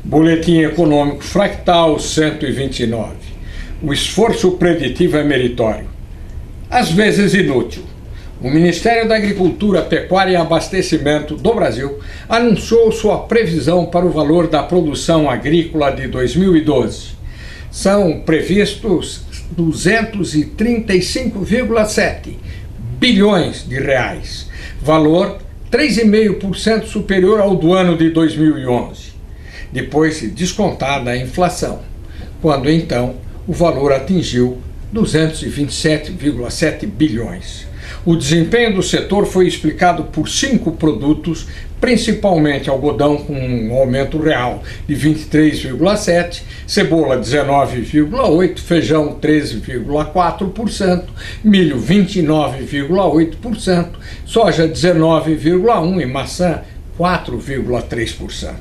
Boletim Econômico Fractal 129. O esforço preditivo é meritório, às vezes inútil. O Ministério da Agricultura, Pecuária e Abastecimento do Brasil anunciou sua previsão para o valor da produção agrícola de 2012. São previstos 235,7 bilhões de reais, valor 3,5% superior ao do ano de 2011, depois de descontada a inflação, quando então o valor atingiu 227,7 bilhões. O desempenho do setor foi explicado por 5 produtos, principalmente algodão com um aumento real de 23,7%, cebola 19,8%, feijão 13,4%, milho 29,8%, soja 19,1% e maçã 4,3%.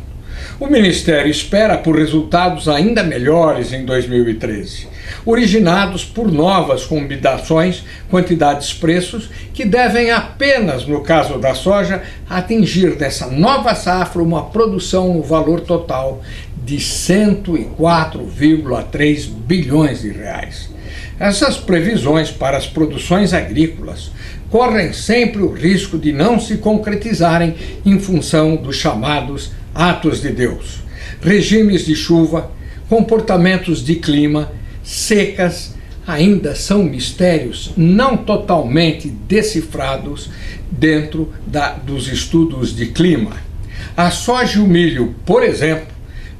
O Ministério espera por resultados ainda melhores em 2013, originados por novas combinações, quantidades, preços, que devem apenas, no caso da soja, atingir nessa nova safra uma produção no valor total de 104,3 bilhões de reais. Essas previsões para as produções agrícolas correm sempre o risco de não se concretizarem em função dos chamados atos de Deus, regimes de chuva, comportamentos de clima, secas, ainda são mistérios não totalmente decifrados dentro dos estudos de clima. A soja e o milho, por exemplo,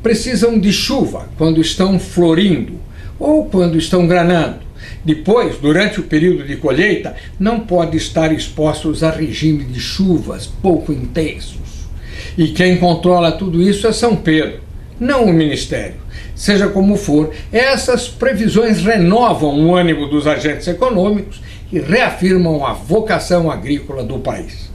precisam de chuva quando estão florindo ou quando estão granando. Depois, durante o período de colheita, não podem estar expostos a regime de chuvas pouco intensos. E quem controla tudo isso é São Pedro, não o Ministério. Seja como for, essas previsões renovam o ânimo dos agentes econômicos e reafirmam a vocação agrícola do país.